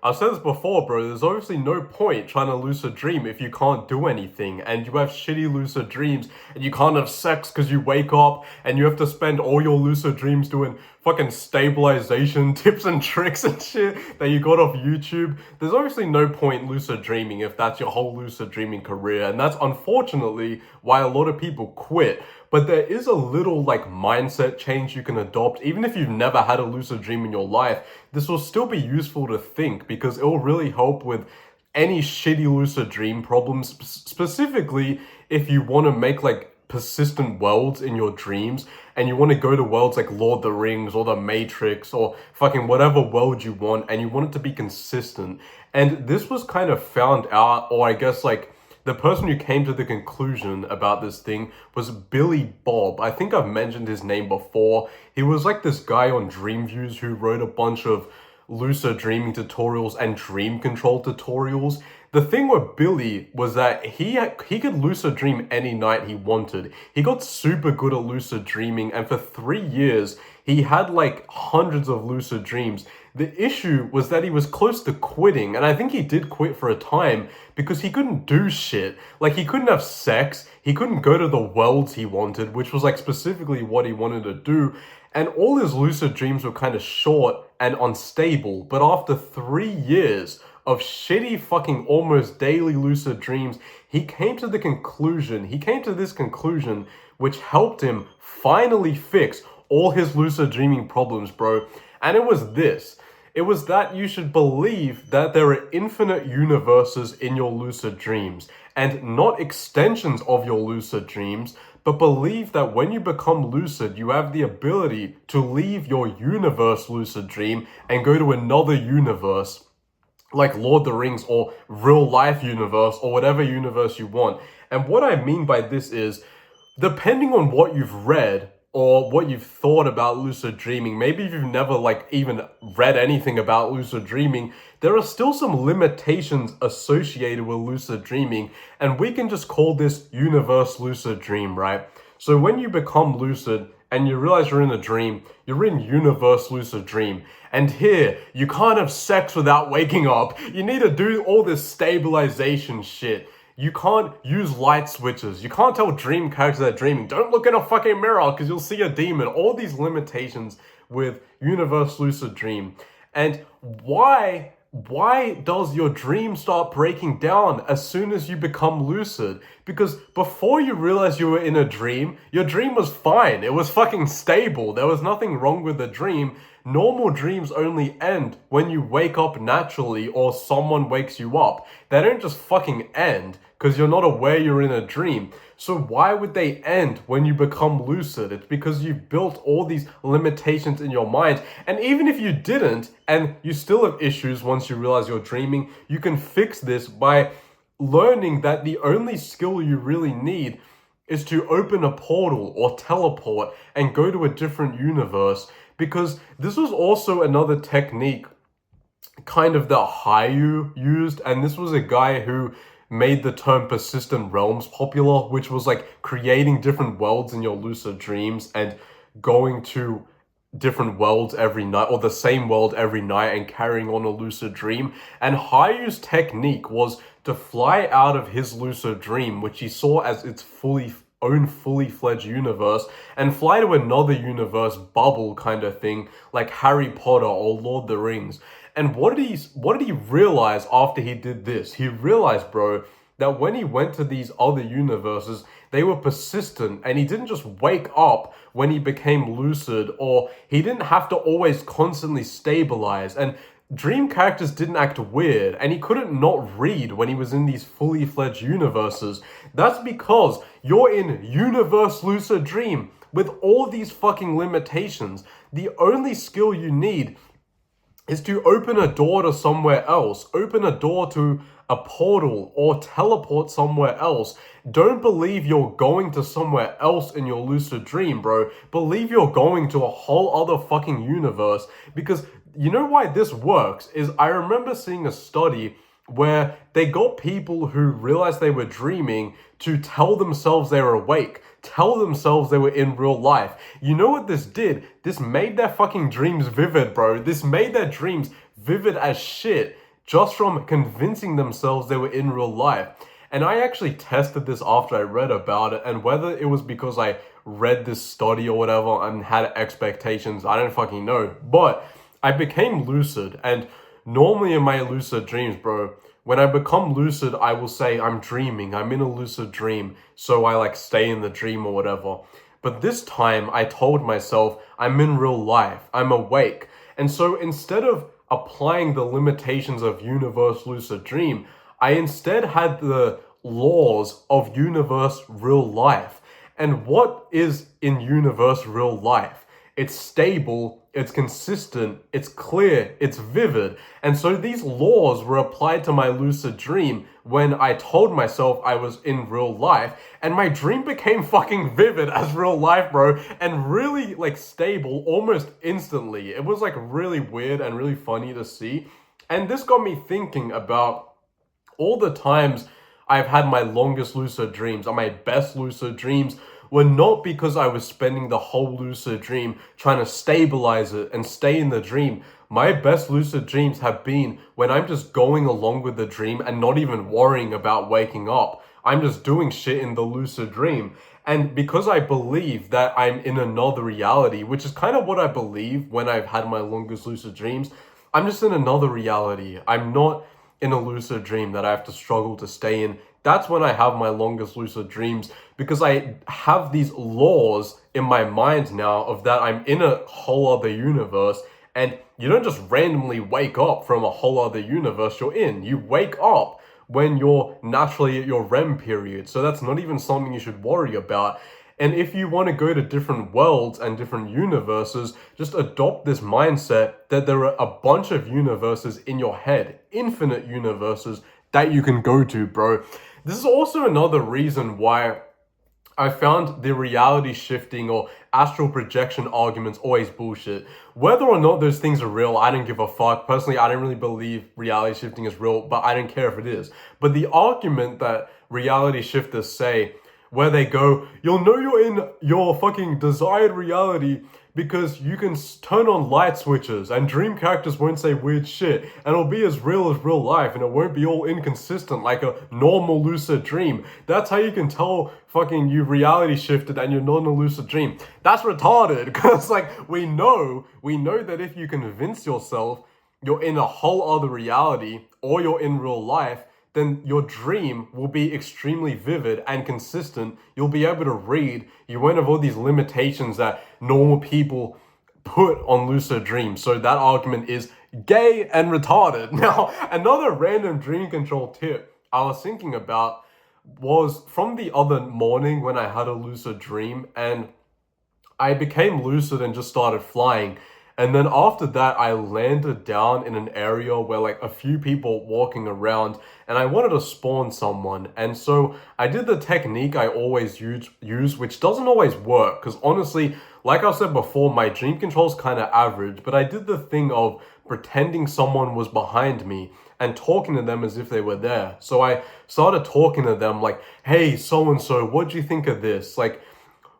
I've said this before, bro, there's obviously no point trying to lucid dream if you can't do anything, and you have shitty lucid dreams, and you can't have sex because you wake up, and you have to spend all your lucid dreams doing fucking stabilization tips and tricks and shit that you got off YouTube. There's obviously no point lucid dreaming if that's your whole lucid dreaming career, and that's unfortunately why a lot of people quit. But there is a little like mindset change you can adopt. Even if you've never had a lucid dream in your life, this will still be useful to think because it will really help with any shitty lucid dream problems, specifically if you want to make like persistent worlds in your dreams and you want to go to worlds like Lord of the Rings or the Matrix or fucking whatever world you want, and you want it to be consistent. And this was kind of found out, or I guess like the person who came to the conclusion about this thing was Billy Bob. I think I've mentioned his name before. He was like this guy on Dreamviews who wrote a bunch of lucid dreaming tutorials and dream control tutorials. The thing with Billy was that he could lucid dream any night he wanted. He got super good at lucid dreaming, and for 3 years he had like hundreds of lucid dreams. The issue was that he was close to quitting, and I think he did quit for a time because he couldn't do shit. Like, he couldn't have sex, he couldn't go to the worlds he wanted, which was like specifically what he wanted to do, and all his lucid dreams were kind of short and unstable. But after 3 years of shitty fucking almost daily lucid dreams, he came to this conclusion which helped him finally fix all his lucid dreaming problems, bro. And it was this. It was that you should believe that there are infinite universes in your lucid dreams, and not extensions of your lucid dreams, but believe that when you become lucid, you have the ability to leave your universe lucid dream and go to another universe, like Lord of the Rings or real life universe or whatever universe you want. And what I mean by this is, depending on what you've read or what you've thought about lucid dreaming, maybe if you've never like even read anything about lucid dreaming, there are still some limitations associated with lucid dreaming, and we can just call this universe lucid dream, right? So when you become lucid and you realize you're in a dream, you're in universe lucid dream. And here, you can't have sex without waking up. You need to do all this stabilization shit. You can't use light switches. You can't tell dream characters they're dreaming. Don't look in a fucking mirror because you'll see a demon. All these limitations with universe lucid dream. And why does your dream start breaking down as soon as you become lucid? Because before you realize you were in a dream, your dream was fine. It was fucking stable. There was nothing wrong with the dream. Normal dreams only end when you wake up naturally or someone wakes you up. They don't just fucking end because you're not aware you're in a dream. So why would they end when you become lucid? It's because you've built all these limitations in your mind. And even if you didn't, and you still have issues once you realize you're dreaming, you can fix this by learning that the only skill you really need is to open a portal or teleport and go to a different universe. Because this was also another technique kind of that Hayu used, and this was a guy who made the term persistent realms popular, which was like creating different worlds in your lucid dreams and going to different worlds every night, or the same world every night, and carrying on a lucid dream. And Hayu's technique was to fly out of his lucid dream, which he saw as its fully fledged universe, and fly to another universe bubble kind of thing, like Harry Potter or Lord of the Rings. And what did he realize after he did this? He realized, bro, that when he went to these other universes, they were persistent, and he didn't just wake up when he became lucid, or he didn't have to always constantly stabilize, and dream characters didn't act weird, and he couldn't not read when he was in these fully fledged universes. That's because you're in universe lucid dream with all these fucking limitations. The only skill you need is to open a door to somewhere else, open a door to a portal, or teleport somewhere else. Don't believe you're going to somewhere else in your lucid dream, bro. Believe you're going to a whole other fucking universe. Because you know why this works is I remember seeing a study where they got people who realized they were dreaming to tell themselves they were awake, tell themselves they were in real life. You know what this did? This made their fucking dreams vivid, bro. This made their dreams vivid as shit. just from convincing themselves they were in real life. And I actually tested this after I read about it, and whether it was because I read this study or whatever and had expectations, I don't fucking know. But I became lucid, and normally in my lucid dreams, bro, when I become lucid, I will say I'm dreaming, I'm in a lucid dream, so I like stay in the dream or whatever. But this time I told myself I'm in real life, I'm awake. And so instead of applying the limitations of universe lucid dream, I instead had the laws of universe real life. And what is in universe real life? It's stable, it's consistent, it's clear, it's vivid. And so these laws were applied to my lucid dream when I told myself I was in real life, and my dream became fucking vivid as real life, bro, and really like stable almost instantly. It was like really weird and really funny to see. And this got me thinking about all the times I've had my longest lucid dreams or my best lucid dreams were not because I was spending the whole lucid dream trying to stabilize it and stay in the dream. My best lucid dreams have been when I'm just going along with the dream and not even worrying about waking up. I'm just doing shit in the lucid dream. And because I believe that I'm in another reality, which is kind of what I believe when I've had my longest lucid dreams, I'm just in another reality. I'm not in a lucid dream that I have to struggle to stay in. That's when I have my longest lucid dreams, because I have these laws in my mind now of that I'm in a whole other universe, and you don't just randomly wake up from a whole other universe you're in. You wake up when you're naturally at your REM period, so that's not even something you should worry about. And if you want to go to different worlds and different universes, just adopt this mindset that there are a bunch of universes in your head, infinite universes that you can go to, bro. This is also another reason why I found the reality shifting or astral projection arguments always bullshit. Whether or not those things are real, I don't give a fuck. Personally, I don't really believe reality shifting is real, but I don't care if it is. But the argument that reality shifters say, where they go, you'll know you're in your fucking desired reality because you can turn on light switches and dream characters won't say weird shit and it'll be as real life and it won't be all inconsistent like a normal lucid dream. That's how you can tell fucking you reality shifted and you're not in a lucid dream. That's retarded, because like we know that if you convince yourself you're in a whole other reality or you're in real life, then your dream will be extremely vivid and consistent. You'll be able to read. You won't have all these limitations that normal people put on lucid dreams. So that argument is gay and retarded. Now, another random dream control tip I was thinking about was from the other morning when I had a lucid dream and I became lucid and just started flying. And then after that, I landed down in an area where like a few people walking around and I wanted to spawn someone. And so I did the technique I always use, which doesn't always work. Because honestly, like I said before, my dream control is kind of average, but I did the thing of pretending someone was behind me and talking to them as if they were there. So I started talking to them like, hey, so-and-so, what do you think of this? Like,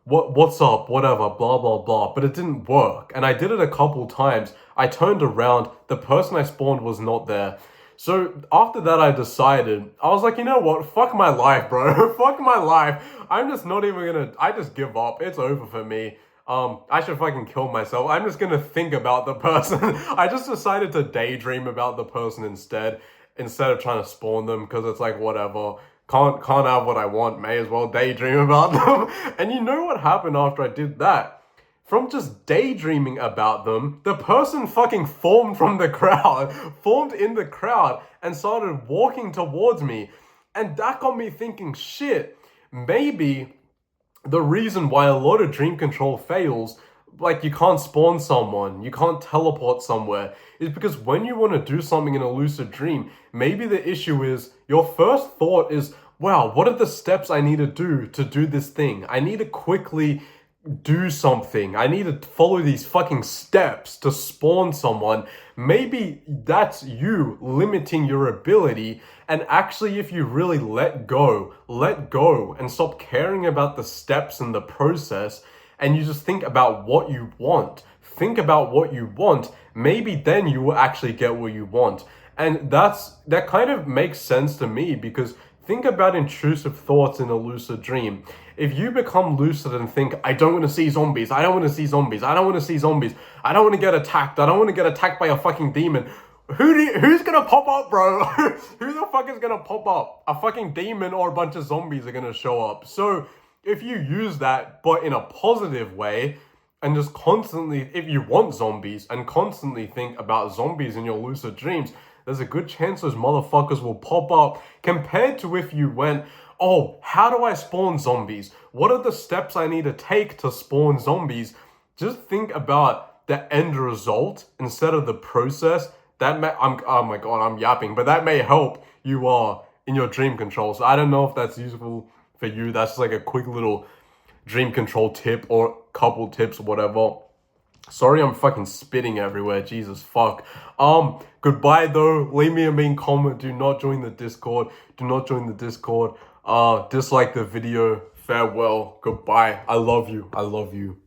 what's up, whatever, blah, blah, blah. But it didn't work. And I did it a couple times. I turned around, the person I spawned was not there. So after that, I decided, I was like, you know what? Fuck my life, bro. Fuck my life. I'm just not even gonna, I just give up. It's over for me. I should fucking kill myself. I'm just gonna think about the person. I just decided to daydream about the person instead of trying to spawn them, because it's like, whatever. Can't have what I want, may as well daydream about them. And you know what happened after I did that? From just daydreaming about them, the person fucking formed in the crowd and started walking towards me. And that got me thinking, shit, maybe the reason why a lot of dream control fails, like you can't spawn someone, you can't teleport somewhere, is because when you want to do something in a lucid dream, maybe the issue is your first thought is, wow, what are the steps I need to do this thing? I need to quickly do something. I need to follow these fucking steps to spawn someone. Maybe that's you limiting your ability. And actually, if you really let go and stop caring about the steps and the process, and you just think about what you want, maybe then you will actually get what you want. And that kind of makes sense to me, because think about intrusive thoughts in a lucid dream. If you become lucid and think, I don't want to see zombies, I don't want to see zombies, I don't want to see zombies, I don't want to get attacked, I don't want to get attacked by a fucking demon. Who's gonna pop up, bro? Who the fuck is gonna pop up? A fucking demon or a bunch of zombies are gonna show up. So if you use that, but in a positive way, and just constantly, if you want zombies, and constantly think about zombies in your lucid dreams, there's a good chance those motherfuckers will pop up, compared to if you went, oh, how do I spawn zombies? What are the steps I need to take to spawn zombies? Just think about the end result instead of the process. Oh my god, I'm yapping, but that may help you in your dream control. So I don't know if that's useful for you. That's like a quick little dream control tip or couple tips, whatever. Sorry, I'm fucking spitting everywhere. Jesus fuck. Goodbye though. Leave me a mean comment. Do not join the Discord. Do not join the Discord. Dislike the video. Farewell. Goodbye. I love you. I love you.